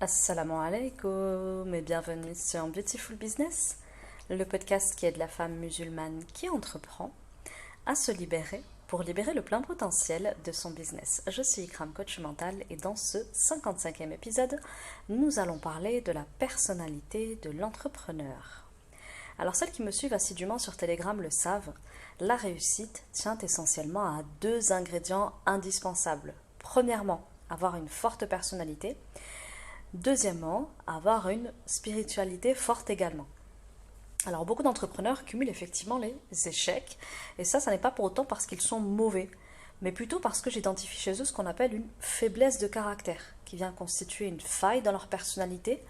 Assalamu alaikum et bienvenue sur Beautiful Business, le podcast qui aide la femme musulmane qui entreprend à se libérer pour libérer le plein potentiel de son business. Je suis Ikram, coach mental, et dans ce 55e épisode, nous allons parler de la personnalité de l'entrepreneur. Alors celles qui me suivent assidûment sur Telegram le savent, la réussite tient essentiellement à deux ingrédients indispensables. Premièrement, avoir une forte personnalité. Deuxièmement, avoir une spiritualité forte également. Alors beaucoup d'entrepreneurs cumulent effectivement les échecs, et ça n'est pas pour autant parce qu'ils sont mauvais, mais plutôt parce que j'identifie chez eux ce qu'on appelle une faiblesse de caractère, qui vient constituer une faille dans leur personnalité.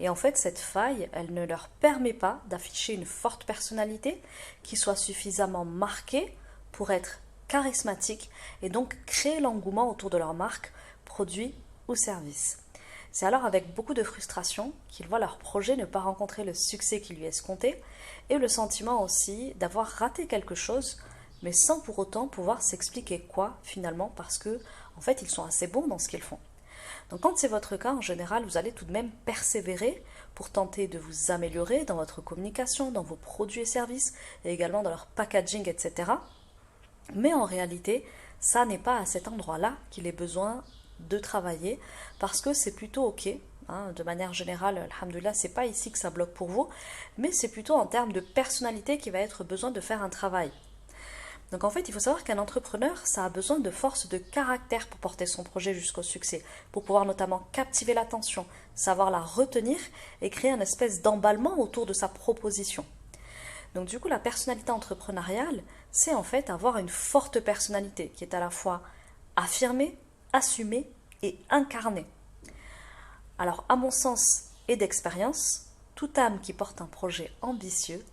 Et en fait, cette faille, elle ne leur permet pas d'afficher une forte personnalité qui soit suffisamment marquée pour être charismatique et donc créer l'engouement autour de leur marque, produit ou service. C'est alors avec beaucoup de frustration qu'ils voient leur projet ne pas rencontrer le succès qui lui est escompté et le sentiment aussi d'avoir raté quelque chose, mais sans pour autant pouvoir s'expliquer quoi finalement, parce que en fait ils sont assez bons dans ce qu'ils font. Donc quand c'est votre cas, en général, vous allez tout de même persévérer pour tenter de vous améliorer dans votre communication, dans vos produits et services, et également dans leur packaging, etc. Mais en réalité, ça n'est pas à cet endroit-là qu'il est besoin de travailler, parce que c'est plutôt ok, de manière générale, alhamdoulilah, c'est pas ici que ça bloque pour vous, mais c'est plutôt en termes de personnalité qu'il va être besoin de faire un travail. Donc en fait, il faut savoir qu'un entrepreneur, ça a besoin de force de caractère pour porter son projet jusqu'au succès, pour pouvoir notamment captiver l'attention, savoir la retenir et créer une espèce d'emballement autour de sa proposition. Donc du coup, la personnalité entrepreneuriale, c'est en fait avoir une forte personnalité qui est à la fois affirmée, assumée et incarnée. Alors, à mon sens et d'expérience, toute âme qui porte un projet ambitieux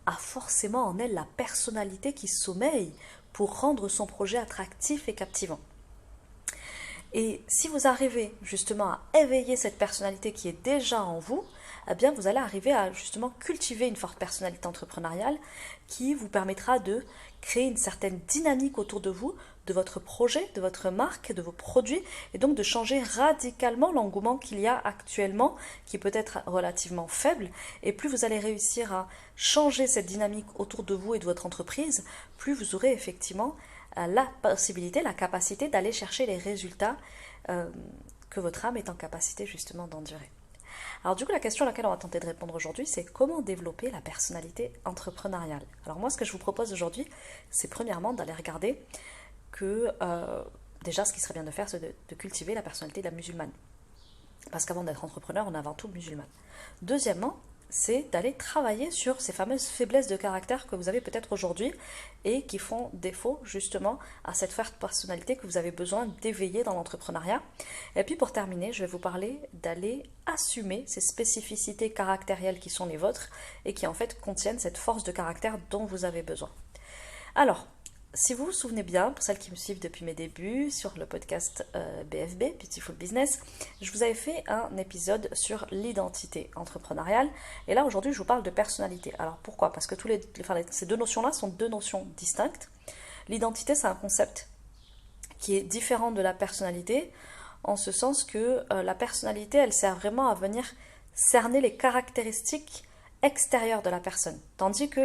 a forcément en elle la personnalité qui sommeille pour rendre son projet attractif et captivant. Et si vous arrivez justement à éveiller cette personnalité qui est déjà en vous, eh bien vous allez arriver à justement cultiver une forte personnalité entrepreneuriale qui vous permettra de créer une certaine dynamique autour de vous, de votre projet, de votre marque, de vos produits, et donc de changer radicalement l'engouement qu'il y a actuellement, qui peut être relativement faible. Et plus vous allez réussir à changer cette dynamique autour de vous et de votre entreprise, plus vous aurez effectivement la possibilité, la capacité d'aller chercher les résultats que votre âme est en capacité justement d'endurer. Alors du coup, la question à laquelle on va tenter de répondre aujourd'hui, c'est comment développer la personnalité entrepreneuriale. Alors moi, ce que je vous propose aujourd'hui, c'est premièrement d'aller regarder que déjà, ce qui serait bien de faire, c'est de cultiver la personnalité de la musulmane. Parce qu'avant d'être entrepreneur, on est avant tout musulmane. Deuxièmement, c'est d'aller travailler sur ces fameuses faiblesses de caractère que vous avez peut-être aujourd'hui et qui font défaut justement à cette forte personnalité que vous avez besoin d'éveiller dans l'entrepreneuriat. Et puis pour terminer, je vais vous parler d'aller assumer ces spécificités caractérielles qui sont les vôtres et qui en fait contiennent cette force de caractère dont vous avez besoin. Alors, si vous vous souvenez bien, pour celles qui me suivent depuis mes débuts sur le podcast BFB, Beautiful Business, je vous avais fait un épisode sur l'identité entrepreneuriale. Et là, aujourd'hui, je vous parle de personnalité. Alors, pourquoi ? Parce que ces deux notions-là sont deux notions distinctes. L'identité, c'est un concept qui est différent de la personnalité, en ce sens que la personnalité, elle sert vraiment à venir cerner les caractéristiques extérieure de la personne, tandis que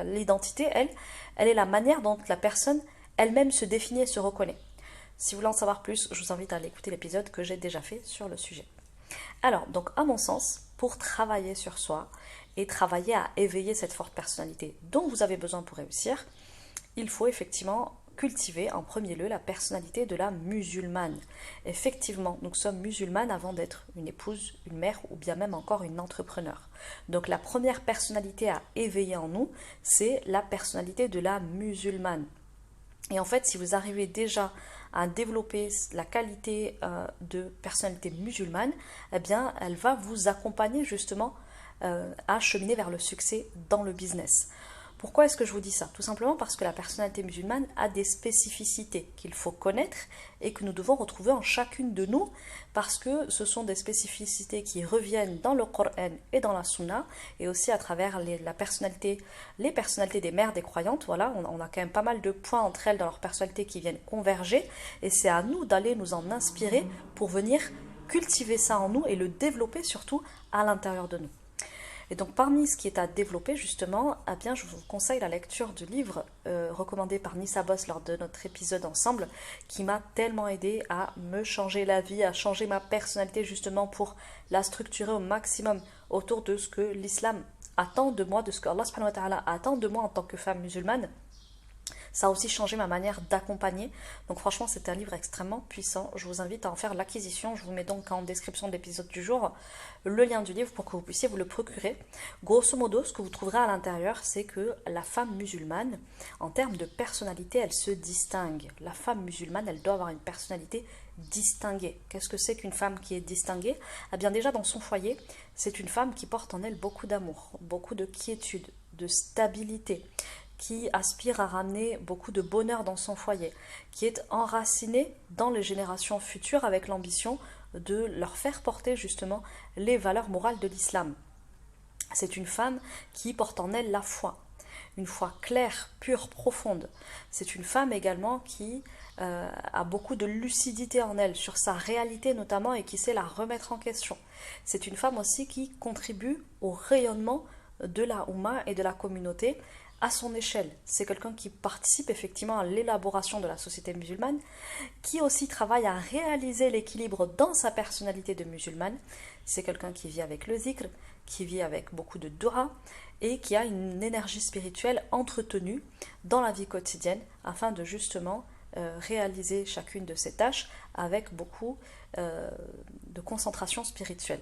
l'identité, elle est la manière dont la personne elle-même se définit et se reconnaît. Si vous voulez en savoir plus, je vous invite à aller écouter l'épisode que j'ai déjà fait sur le sujet. Alors, donc à mon sens, pour travailler sur soi et travailler à éveiller cette forte personnalité dont vous avez besoin pour réussir, il faut effectivement cultiver en premier lieu la personnalité de la musulmane. Effectivement, nous sommes musulmanes avant d'être une épouse, une mère ou bien même encore une entrepreneur. Donc la première personnalité à éveiller en nous, c'est la personnalité de la musulmane. Et en fait, si vous arrivez déjà à développer la qualité de personnalité musulmane, eh bien, elle va vous accompagner justement à cheminer vers le succès dans le business. Pourquoi est-ce que je vous dis ça? Tout simplement parce que la personnalité musulmane a des spécificités qu'il faut connaître et que nous devons retrouver en chacune de nous, parce que ce sont des spécificités qui reviennent dans le Coran et dans la Sunna, et aussi à travers les personnalités des mères des croyantes. Voilà, on a quand même pas mal de points entre elles dans leur personnalité qui viennent converger, et c'est à nous d'aller nous en inspirer pour venir cultiver ça en nous et le développer surtout à l'intérieur de nous. Et donc parmi ce qui est à développer justement, eh bien, je vous conseille la lecture du livre recommandé par Nissa Boss lors de notre épisode ensemble, qui m'a tellement aidé à me changer la vie, à changer ma personnalité justement pour la structurer au maximum autour de ce que l'islam attend de moi, de ce que Allah subhanahu wa ta'ala attend de moi en tant que femme musulmane. Ça a aussi changé ma manière d'accompagner. Donc franchement, c'est un livre extrêmement puissant. Je vous invite à en faire l'acquisition. Je vous mets donc en description de l'épisode du jour le lien du livre pour que vous puissiez vous le procurer. Grosso modo, ce que vous trouverez à l'intérieur, c'est que la femme musulmane, en termes de personnalité, elle se distingue. La femme musulmane, elle doit avoir une personnalité distinguée. Qu'est-ce que c'est qu'une femme qui est distinguée? Eh bien déjà, dans son foyer, c'est une femme qui porte en elle beaucoup d'amour, beaucoup de quiétude, de stabilité, qui aspire à ramener beaucoup de bonheur dans son foyer, qui est enracinée dans les générations futures avec l'ambition de leur faire porter justement les valeurs morales de l'islam. C'est une femme qui porte en elle la foi, une foi claire, pure, profonde. C'est une femme également qui a beaucoup de lucidité en elle, sur sa réalité notamment, et qui sait la remettre en question. C'est une femme aussi qui contribue au rayonnement de la Oumma et de la communauté à son échelle. C'est quelqu'un qui participe effectivement à l'élaboration de la société musulmane, qui aussi travaille à réaliser l'équilibre dans sa personnalité de musulmane. C'est quelqu'un qui vit avec le zikr, qui vit avec beaucoup de dua et qui a une énergie spirituelle entretenue dans la vie quotidienne afin de justement réaliser chacune de ces tâches avec beaucoup de concentration spirituelle.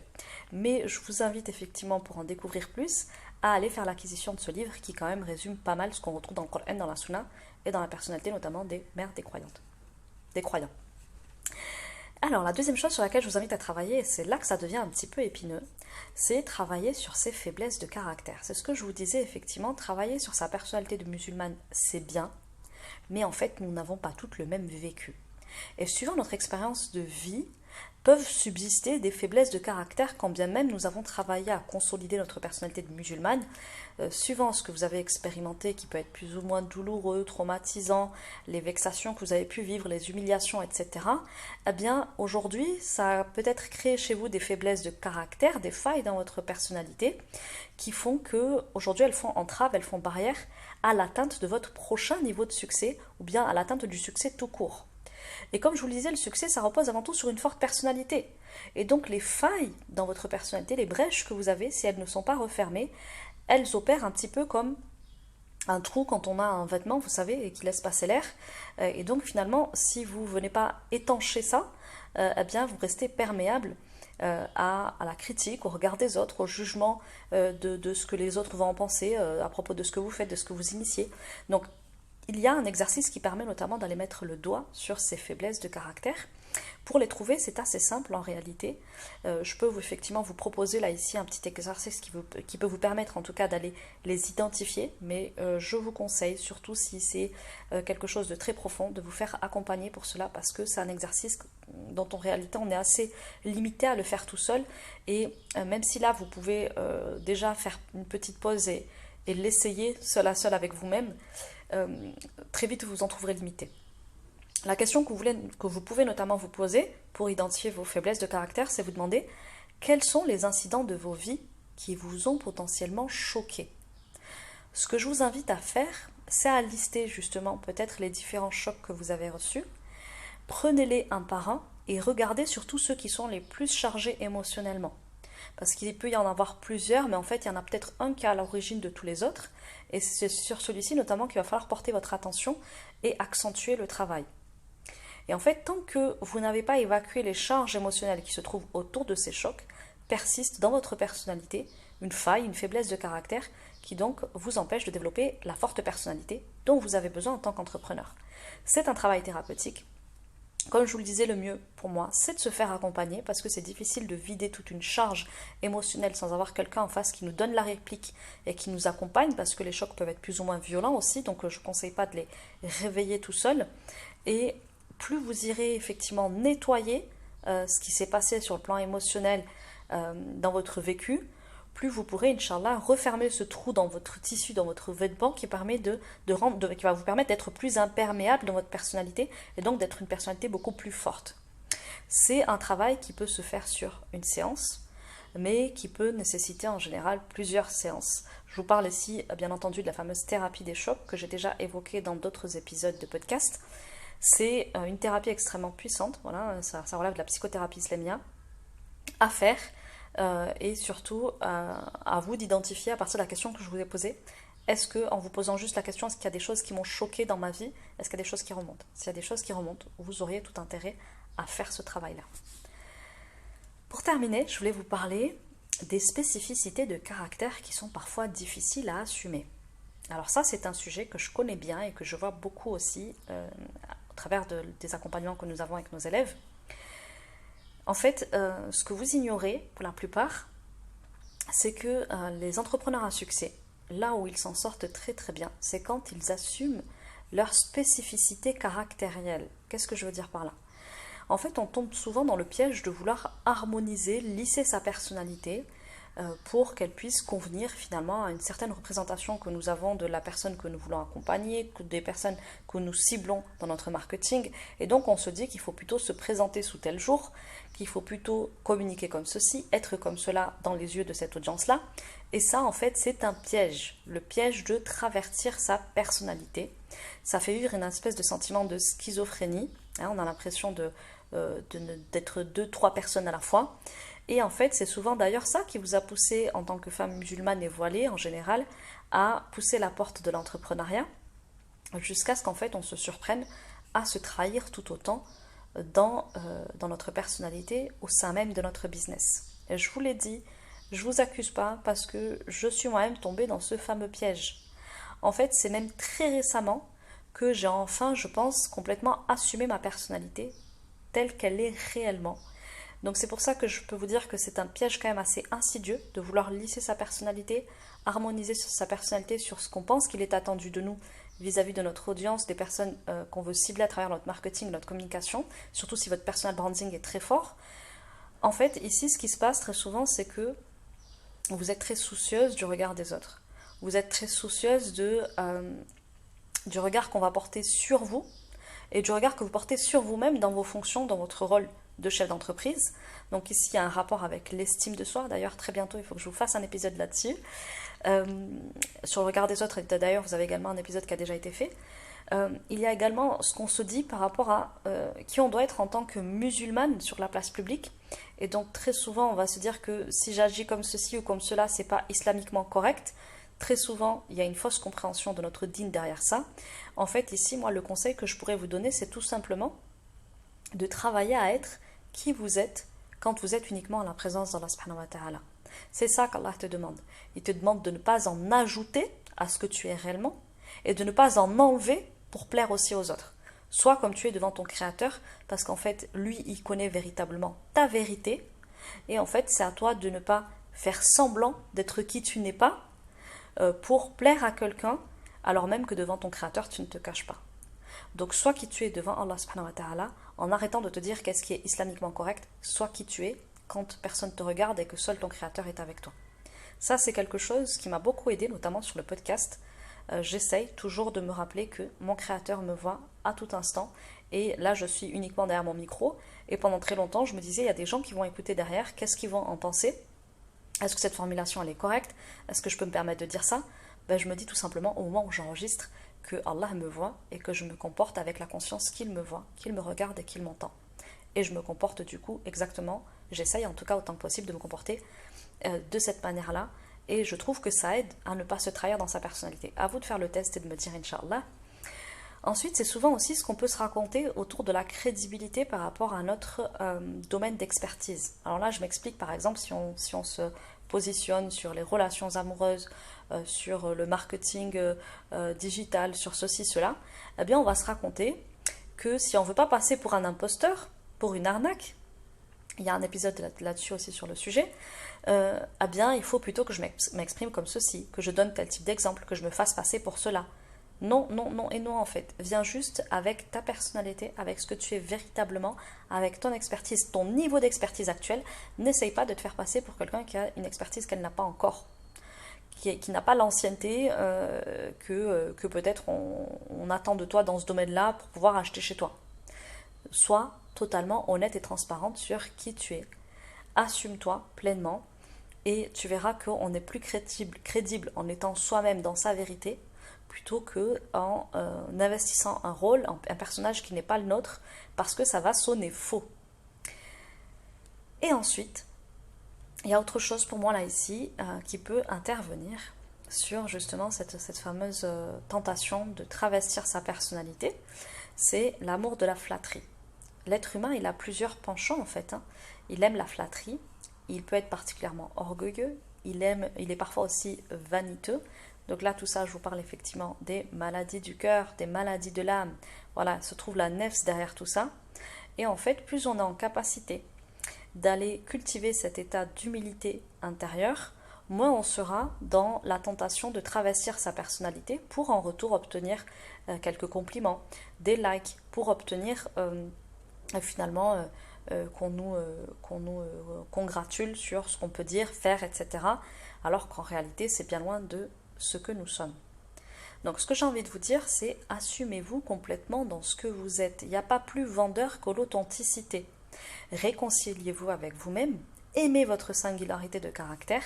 Mais je vous invite effectivement, pour en découvrir plus, à aller faire l'acquisition de ce livre qui quand même résume pas mal ce qu'on retrouve dans le Coran, dans la Sunna et dans la personnalité notamment des mères des croyantes, des croyants. Alors la deuxième chose sur laquelle je vous invite à travailler, et c'est là que ça devient un petit peu épineux, c'est travailler sur ses faiblesses de caractère. C'est ce que je vous disais, effectivement, travailler sur sa personnalité de musulmane, c'est bien, mais en fait nous n'avons pas toutes le même vécu. Et suivant notre expérience de vie, peuvent subsister des faiblesses de caractère quand bien même nous avons travaillé à consolider notre personnalité de musulmane, suivant ce que vous avez expérimenté qui peut être plus ou moins douloureux, traumatisant, les vexations que vous avez pu vivre, les humiliations, etc. Eh bien aujourd'hui ça a peut-être créé chez vous des faiblesses de caractère, des failles dans votre personnalité qui font que aujourd'hui elles font entrave, elles font barrière à l'atteinte de votre prochain niveau de succès ou bien à l'atteinte du succès tout court. Et comme je vous le disais, le succès, ça repose avant tout sur une forte personnalité. Et donc les failles dans votre personnalité, les brèches que vous avez, si elles ne sont pas refermées, elles opèrent un petit peu comme un trou quand on a un vêtement, vous savez, et qui laisse passer l'air. Et donc finalement, si vous ne venez pas étancher ça, eh bien vous restez perméable à la critique, au regard des autres, au jugement de ce que les autres vont en penser à propos de ce que vous faites, de ce que vous initiez. Donc il y a un exercice qui permet notamment d'aller mettre le doigt sur ces faiblesses de caractère. Pour les trouver, c'est assez simple en réalité. Je peux effectivement vous proposer là ici un petit exercice qui peut vous permettre en tout cas d'aller les identifier, mais je vous conseille, surtout si c'est quelque chose de très profond, de vous faire accompagner pour cela, parce que c'est un exercice dont en réalité on est assez limité à le faire tout seul, et même si là vous pouvez déjà faire une petite pause et l'essayer seul à seul avec vous-même, très vite vous en trouverez limité. La question que vous pouvez notamment vous poser pour identifier vos faiblesses de caractère, c'est vous demander quels sont les incidents de vos vies qui vous ont potentiellement choqué. Ce que je vous invite à faire, c'est à lister justement peut-être les différents chocs que vous avez reçus. Prenez-les un par un et regardez surtout ceux qui sont les plus chargés émotionnellement. Parce qu'il peut y en avoir plusieurs, mais en fait il y en a peut-être un qui est à l'origine de tous les autres, et c'est sur celui-ci notamment qu'il va falloir porter votre attention et accentuer le travail. Et en fait, tant que vous n'avez pas évacué les charges émotionnelles qui se trouvent autour de ces chocs, persiste dans votre personnalité une faille, une faiblesse de caractère qui donc vous empêche de développer la forte personnalité dont vous avez besoin en tant qu'entrepreneur. C'est un travail thérapeutique. Comme je vous le disais, le mieux pour moi, c'est de se faire accompagner parce que c'est difficile de vider toute une charge émotionnelle sans avoir quelqu'un en face qui nous donne la réplique et qui nous accompagne, parce que les chocs peuvent être plus ou moins violents aussi, donc je ne conseille pas de les réveiller tout seul. Et plus vous irez effectivement nettoyer ce qui s'est passé sur le plan émotionnel dans votre vécu, plus vous pourrez, Inch'Allah, refermer ce trou dans votre tissu, dans votre vêtement qui va vous permettre d'être plus imperméable dans votre personnalité et donc d'être une personnalité beaucoup plus forte. C'est un travail qui peut se faire sur une séance, mais qui peut nécessiter en général plusieurs séances. Je vous parle ici, bien entendu, de la fameuse thérapie des chocs que j'ai déjà évoquée dans d'autres épisodes de podcast. C'est une thérapie extrêmement puissante, voilà, ça relève de la psychothérapie islamia, à faire, et surtout à vous d'identifier à partir de la question que je vous ai posée. Est-ce que, en vous posant juste la question, est-ce qu'il y a des choses qui m'ont choqué dans ma vie? Est-ce qu'il y a des choses qui remontent? S'il y a des choses qui remontent, vous auriez tout intérêt à faire ce travail-là. Pour terminer, je voulais vous parler des spécificités de caractère qui sont parfois difficiles à assumer. Alors ça, c'est un sujet que je connais bien et que je vois beaucoup aussi au travers des accompagnements que nous avons avec nos élèves. En fait, ce que vous ignorez, pour la plupart, c'est que les entrepreneurs à succès, là où ils s'en sortent très très bien, c'est quand ils assument leur spécificité caractérielle. Qu'est-ce que je veux dire par là? En fait, on tombe souvent dans le piège de vouloir harmoniser, lisser sa personnalité pour qu'elle puisse convenir finalement à une certaine représentation que nous avons de la personne que nous voulons accompagner, des personnes que nous ciblons dans notre marketing. Et donc, on se dit qu'il faut plutôt se présenter sous tel jour, qu'il faut plutôt communiquer comme ceci, être comme cela dans les yeux de cette audience-là. Et ça, en fait, c'est un piège. Le piège de travertir sa personnalité. Ça fait vivre une espèce de sentiment de schizophrénie. On a l'impression d'être 2-3 personnes à la fois. Et en fait, c'est souvent d'ailleurs ça qui vous a poussé, en tant que femme musulmane et voilée en général, à pousser la porte de l'entrepreneuriat, jusqu'à ce qu'en fait on se surprenne à se trahir tout autant dans notre personnalité, au sein même de notre business. Et je vous l'ai dit, je vous accuse pas parce que je suis moi-même tombée dans ce fameux piège. En fait, c'est même très récemment que j'ai enfin, je pense, complètement assumé ma personnalité telle qu'elle est réellement. Donc c'est pour ça que je peux vous dire que c'est un piège quand même assez insidieux de vouloir lisser sa personnalité, harmoniser sa personnalité sur ce qu'on pense qu'il est attendu de nous vis-à-vis de notre audience, des personnes qu'on veut cibler à travers notre marketing, notre communication, surtout si votre personal branding est très fort. En fait, ici, ce qui se passe très souvent, c'est que vous êtes très soucieuse du regard des autres. Vous êtes très soucieuse du regard qu'on va porter sur vous et du regard que vous portez sur vous-même dans vos fonctions, dans votre rôle de chef d'entreprise. Donc ici, il y a un rapport avec l'estime de soi. D'ailleurs, très bientôt, il faut que je vous fasse un épisode là-dessus. Sur le regard des autres, et d'ailleurs, vous avez également un épisode qui a déjà été fait. Il y a également ce qu'on se dit par rapport à qui on doit être en tant que musulmane sur la place publique. Et donc, très souvent, on va se dire que si j'agis comme ceci ou comme cela, c'est pas islamiquement correct. Très souvent, il y a une fausse compréhension de notre dîn derrière ça. En fait, ici, moi, le conseil que je pourrais vous donner, c'est tout simplement de travailler à être qui vous êtes quand vous êtes uniquement en la présence d'Allah subhanahu wa ta'ala. C'est ça qu'Allah te demande. Il te demande de ne pas en ajouter à ce que tu es réellement et de ne pas en enlever pour plaire aussi aux autres. Sois comme tu es devant ton créateur parce qu'en fait, lui, il connaît véritablement ta vérité et en fait, c'est à toi de ne pas faire semblant d'être qui tu n'es pas pour plaire à quelqu'un alors même que devant ton créateur, tu ne te caches pas. Donc, sois qui tu es devant Allah subhanahu wa ta'ala, en arrêtant de te dire qu'est-ce qui est islamiquement correct, sois qui tu es quand personne te regarde et que seul ton créateur est avec toi. Ça, c'est quelque chose qui m'a beaucoup aidé, notamment sur le podcast. J'essaye toujours de me rappeler que mon créateur me voit à tout instant. Et là, je suis uniquement derrière mon micro. Et pendant très longtemps, je me disais, il y a des gens qui vont écouter derrière, qu'est-ce qu'ils vont en penser? Est-ce que cette formulation, elle est correcte? Est-ce que je peux me permettre de dire ça? Je me dis tout simplement, au moment où j'enregistre, que Allah me voit et que je me comporte avec la conscience qu'il me voit, qu'il me regarde et qu'il m'entend. Et je me comporte du coup exactement, j'essaye en tout cas autant que possible de me comporter de cette manière-là. Et je trouve que ça aide à ne pas se trahir dans sa personnalité. À vous de faire le test et de me dire Inch'Allah. Ensuite, c'est souvent aussi ce qu'on peut se raconter autour de la crédibilité par rapport à notre domaine d'expertise. Alors là, je m'explique par exemple si on se positionne sur les relations amoureuses, sur le marketing digital, sur ceci, cela, eh bien on va se raconter que si on ne veut pas passer pour un imposteur, pour une arnaque, il y a un épisode là-dessus aussi sur le sujet, eh bien il faut plutôt que je m'exprime comme ceci, que je donne tel type d'exemple, que je me fasse passer pour cela. Non, non, non et non en fait. Viens juste avec ta personnalité, avec ce que tu es véritablement, avec ton expertise, ton niveau d'expertise actuel. N'essaye pas de te faire passer pour quelqu'un qui a une expertise qu'elle n'a pas encore, qui n'a pas l'ancienneté que peut-être on attend de toi dans ce domaine-là pour pouvoir acheter chez toi. Sois totalement honnête et transparente sur qui tu es. Assume-toi pleinement et tu verras qu'on est plus crédible en étant soi-même dans sa vérité plutôt qu'en investissant un rôle, un personnage qui n'est pas le nôtre, parce que ça va sonner faux. Et ensuite, il y a autre chose pour moi là ici qui peut intervenir sur justement cette fameuse tentation de travestir sa personnalité, c'est l'amour de la flatterie. L'être humain, il a plusieurs penchants en fait. Il aime la flatterie, il peut être particulièrement orgueilleux, il est parfois aussi vaniteux. Donc là, tout ça, je vous parle effectivement des maladies du cœur, des maladies de l'âme. Voilà, se trouve la nefs derrière tout ça. Et en fait, plus on est en capacité d'aller cultiver cet état d'humilité intérieure, moins on sera dans la tentation de travestir sa personnalité pour en retour obtenir quelques compliments, des likes, pour obtenir finalement qu'on nous congratule sur ce qu'on peut dire, faire, etc. Alors qu'en réalité, c'est bien loin de ce que nous sommes. Donc ce que j'ai envie de vous dire, c'est assumez-vous complètement dans ce que vous êtes. Il n'y a pas plus vendeur que l'authenticité. Réconciliez-vous avec vous-même, aimez votre singularité de caractère,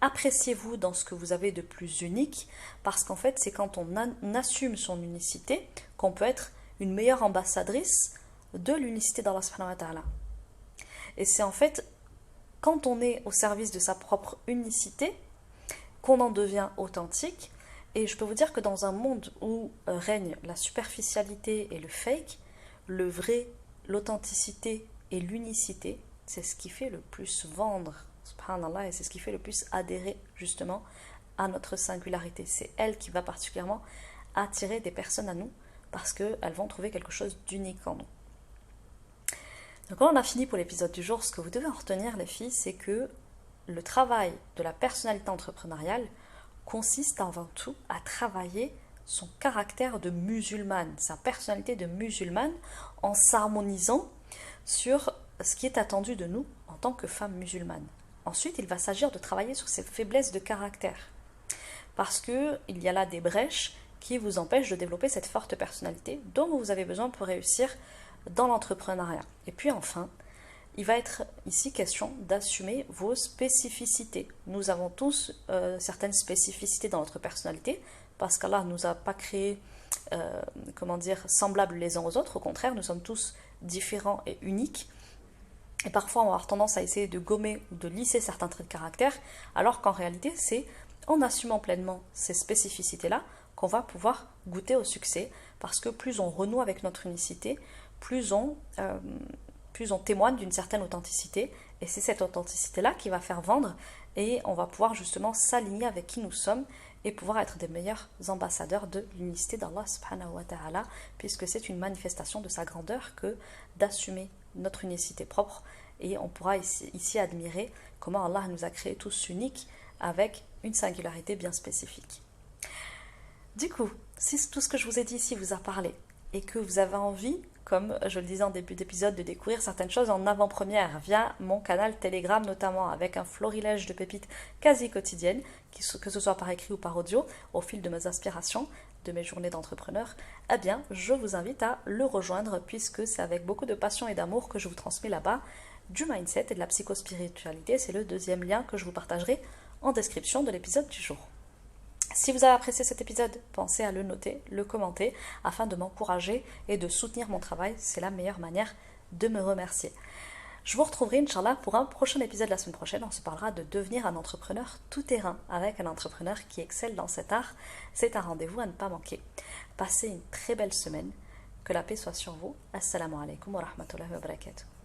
appréciez-vous dans ce que vous avez de plus unique, parce qu'en fait c'est quand on assume son unicité qu'on peut être une meilleure ambassadrice de l'unicité d'Allah subhanahu wa ta'ala. Et c'est en fait quand on est au service de sa propre unicité qu'on en devient authentique. Et je peux vous dire que dans un monde où règne la superficialité et le fake, le vrai, l'authenticité et l'unicité, c'est ce qui fait le plus vendre, subhanallah, et c'est ce qui fait le plus adhérer justement à notre singularité. C'est elle qui va particulièrement attirer des personnes à nous parce qu'elles vont trouver quelque chose d'unique en nous. Donc quand on a fini pour l'épisode du jour, ce que vous devez en retenir les filles, c'est que le travail de la personnalité entrepreneuriale consiste avant tout à travailler son caractère de musulmane, sa personnalité de musulmane, en s'harmonisant sur ce qui est attendu de nous en tant que femme musulmane. Ensuite, il va s'agir de travailler sur ses faiblesses de caractère, parce qu'il y a là des brèches qui vous empêchent de développer cette forte personnalité dont vous avez besoin pour réussir dans l'entrepreneuriat. Et puis enfin, il va être ici question d'assumer vos spécificités. Nous avons tous certaines spécificités dans notre personnalité, parce qu'Allah ne nous a pas créés, semblables les uns aux autres. Au contraire, nous sommes tous différents et uniques. Et parfois, on va avoir tendance à essayer de gommer ou de lisser certains traits de caractère, alors qu'en réalité, c'est en assumant pleinement ces spécificités-là qu'on va pouvoir goûter au succès, parce que plus on renoue avec notre unicité, plus on témoigne d'une certaine authenticité, et c'est cette authenticité-là qui va faire vendre, et on va pouvoir justement s'aligner avec qui nous sommes, et pouvoir être des meilleurs ambassadeurs de l'unicité d'Allah subhanahu wa ta'ala, puisque c'est une manifestation de sa grandeur que d'assumer notre unicité propre, et on pourra ici admirer comment Allah nous a créés tous uniques, avec une singularité bien spécifique. Du coup, si tout ce que je vous ai dit ici vous a parlé, et que vous avez envie, comme je le disais en début d'épisode, de découvrir certaines choses en avant-première via mon canal Telegram notamment, avec un florilège de pépites quasi quotidiennes, que ce soit par écrit ou par audio, au fil de mes aspirations, de mes journées d'entrepreneur, eh bien, je vous invite à le rejoindre, puisque c'est avec beaucoup de passion et d'amour que je vous transmets là-bas du mindset et de la psychospiritualité. C'est le deuxième lien que je vous partagerai en description de l'épisode du jour. Si vous avez apprécié cet épisode, pensez à le noter, le commenter, afin de m'encourager et de soutenir mon travail. C'est la meilleure manière de me remercier. Je vous retrouverai, Inch'Allah, pour un prochain épisode la semaine prochaine. On se parlera de devenir un entrepreneur tout-terrain, avec un entrepreneur qui excelle dans cet art. C'est un rendez-vous à ne pas manquer. Passez une très belle semaine. Que la paix soit sur vous. Assalamu alaikum wa rahmatullahi wa barakatuh.